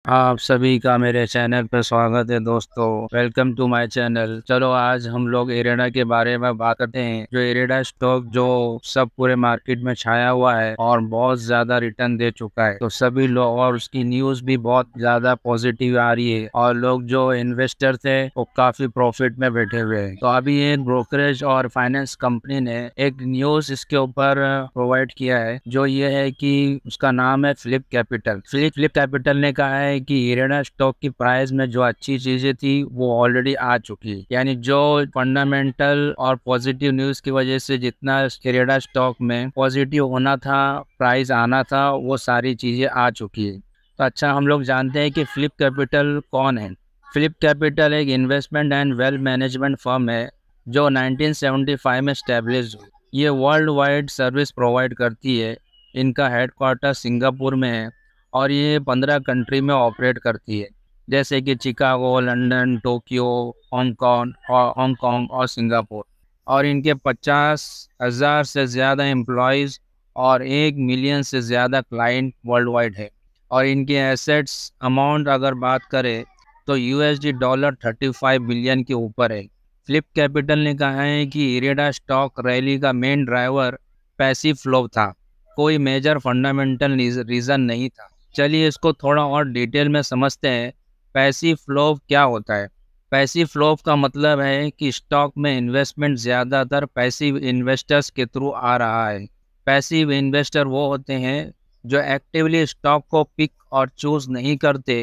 आप सभी का मेरे चैनल पर स्वागत है दोस्तों। Welcome to my channel. चलो आज हम लोग इरेडा के बारे में बात करते हैं। जो इरेडा स्टॉक जो सब पूरे मार्केट में छाया हुआ है और बहुत ज्यादा रिटर्न दे चुका है, तो सभी लोग और उसकी न्यूज भी बहुत ज्यादा पॉजिटिव आ रही है और लोग जो इन्वेस्टर थे वो काफी प्रॉफिट में बैठे हुए हैं। तो अभी एक ब्रोकरेज और फाइनेंस कंपनी ने एक न्यूज इसके ऊपर प्रोवाइड किया है, जो ये है कि उसका नाम है फ्लिप कैपिटल। फ्लिप कैपिटल ने कहा है कि इरेडा स्टॉक की प्राइस में जो अच्छी चीजें थी वो ऑलरेडी आ चुकी है। यानी जो फंडामेंटल और पॉजिटिव न्यूज की वजह से जितना इरेडा स्टॉक में पॉजिटिव होना था, प्राइस आना था, वो सारी चीजें आ चुकी है। तो अच्छा, हम लोग जानते हैं कि फ्लिप कैपिटल कौन है। फ्लिप कैपिटल एक investment and wealth management firm है जो 1975 में स्टैब्लिश हुई। ये वर्ल्ड वाइड सर्विस प्रोवाइड करती है। इनका हेडक्वार्टर सिंगापुर में है और ये 15 कंट्री में ऑपरेट करती है, जैसे कि चिकागो, लंदन, टोक्यो, हांगकांग और सिंगापुर। और इनके 50,000 से ज़्यादा एम्प्लॉयज़ और 1 मिलियन से ज़्यादा क्लाइंट वर्ल्ड वाइड है। और इनके एसेट्स अमाउंट अगर बात करें तो यूएसडी डॉलर 35 बिलियन के ऊपर है। फ्लिप कैपिटल ने कहा है कि इरेडा स्टॉक रैली का मेन ड्राइवर पैसिव फ्लो था, कोई मेजर फंडामेंटल रीज़न नहीं था। चलिए इसको थोड़ा और डिटेल में समझते हैं। पैसिव फ्लो क्या होता है? पैसिव फ्लो का मतलब है कि स्टॉक में इन्वेस्टमेंट ज़्यादातर पैसिव इन्वेस्टर्स के थ्रू आ रहा है। पैसिव इन्वेस्टर वो होते हैं जो एक्टिवली स्टॉक को पिक और चूज नहीं करते।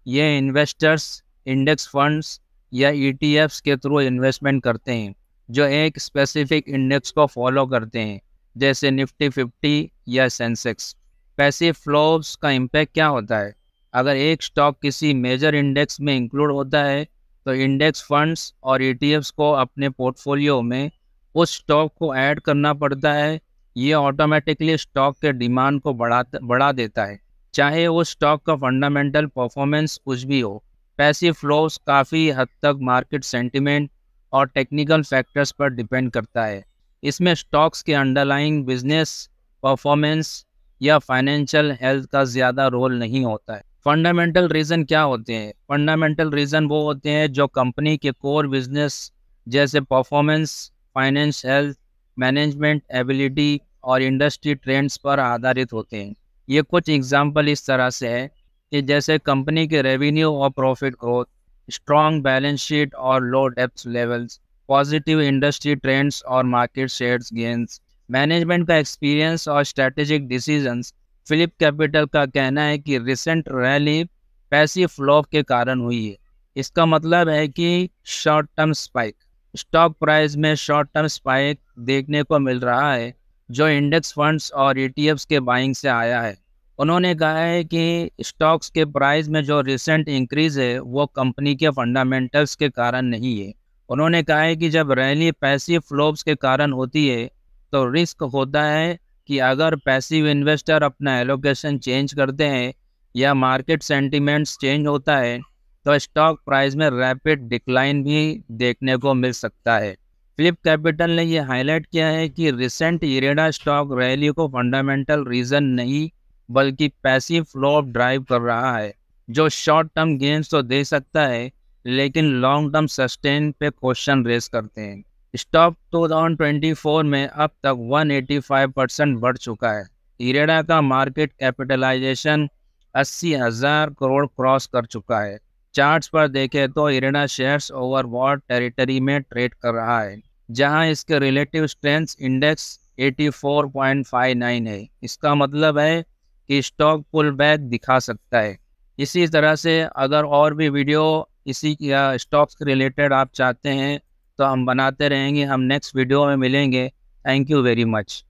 ये इन्वेस्टर्स इंडेक्स फंड्स या ईटीएफ्स के थ्रू इन्वेस्टमेंट करते हैं जो एक स्पेसिफिक इंडेक्स को फॉलो करते हैं, जैसे निफ्टी 50 या सेंसेक्स। पैसिव फ्लोज का इम्पैक्ट क्या होता है? अगर एक स्टॉक किसी मेजर इंडेक्स में इंक्लूड होता है तो इंडेक्स फंड्स और ईटीएफ्स को अपने पोर्टफोलियो में उस स्टॉक को ऐड करना पड़ता है। ये ऑटोमेटिकली स्टॉक के डिमांड को बढ़ा देता है, चाहे वो स्टॉक का फंडामेंटल परफॉर्मेंस कुछ भी हो। पैसिव फ्लोज काफ़ी हद तक मार्केट सेंटिमेंट और टेक्निकल फैक्टर्स पर डिपेंड करता है। इसमें स्टॉक्स के अंडरलाइंग बिजनेस परफॉर्मेंस या फाइनेंशियल हेल्थ का ज़्यादा रोल नहीं होता है। फंडामेंटल रीज़न क्या होते हैं? फंडामेंटल रीज़न वो होते हैं जो कंपनी के कोर बिजनेस जैसे performance, finance health, management ability और इंडस्ट्री ट्रेंड्स पर आधारित होते हैं। ये कुछ एग्जांपल इस तरह से है कि जैसे कंपनी के रेवेन्यू और profit growth, strong balance sheet और लो डेप्थ लेवल्स, पॉजिटिव इंडस्ट्री ट्रेंड्स और मार्केट शेयर्स गेंस, मैनेजमेंट का एक्सपीरियंस और स्ट्रेटेजिक डिसीजंस। फिलिप कैपिटल का कहना है कि रिसेंट रैली पैसिव फ्लो के कारण हुई है। इसका मतलब है कि short term spike, stock price में शॉर्ट टर्म स्पाइक देखने को मिल रहा है जो इंडेक्स फंड्स और ईटीएफ्स के बाइंग से आया है। उन्होंने कहा है कि स्टॉक्स के प्राइस में जो रिसेंट इंक्रीज है वो कंपनी के फंडामेंटल्स के कारण नहीं है। उन्होंने कहा है कि जब रैली पैसिव फ्लोज के कारण होती है तो रिस्क होता है कि अगर पैसिव इन्वेस्टर अपना एलोकेशन चेंज करते हैं या मार्केट सेंटिमेंट्स चेंज होता है तो स्टॉक प्राइस में रैपिड डिक्लाइन भी देखने को मिल सकता है। फ्लिप कैपिटल ने यह हाईलाइट किया है कि रिसेंट इरेडा स्टॉक रैली को फंडामेंटल रीजन नहीं बल्कि पैसिव फ्लो ड्राइव कर रहा है, जो शॉर्ट टर्म गेन्स तो दे सकता है लेकिन लॉन्ग टर्म सस्टेन पे क्वेश्चन रेस करते हैं। स्टॉक 2024 में अब तक 185% बढ़ चुका है। इरेडा का मार्केट कैपिटलाइजेशन 80,000 करोड़ क्रॉस कर चुका है। चार्ट्स पर देखें तो इरेडा शेयर्स ओवरबॉट टेरिटरी में ट्रेड कर रहा है, जहां इसके रिलेटिव स्ट्रेंथ इंडेक्स 84.59 है। इसका मतलब है कि स्टॉक पुल बैक दिखा सकता है। इसी तरह से अगर और भी वीडियो इसी या स्टॉक्स के रिलेटेड आप चाहते हैं तो हम बनाते रहेंगे। हम नेक्स्ट वीडियो में मिलेंगे। Thank you very much.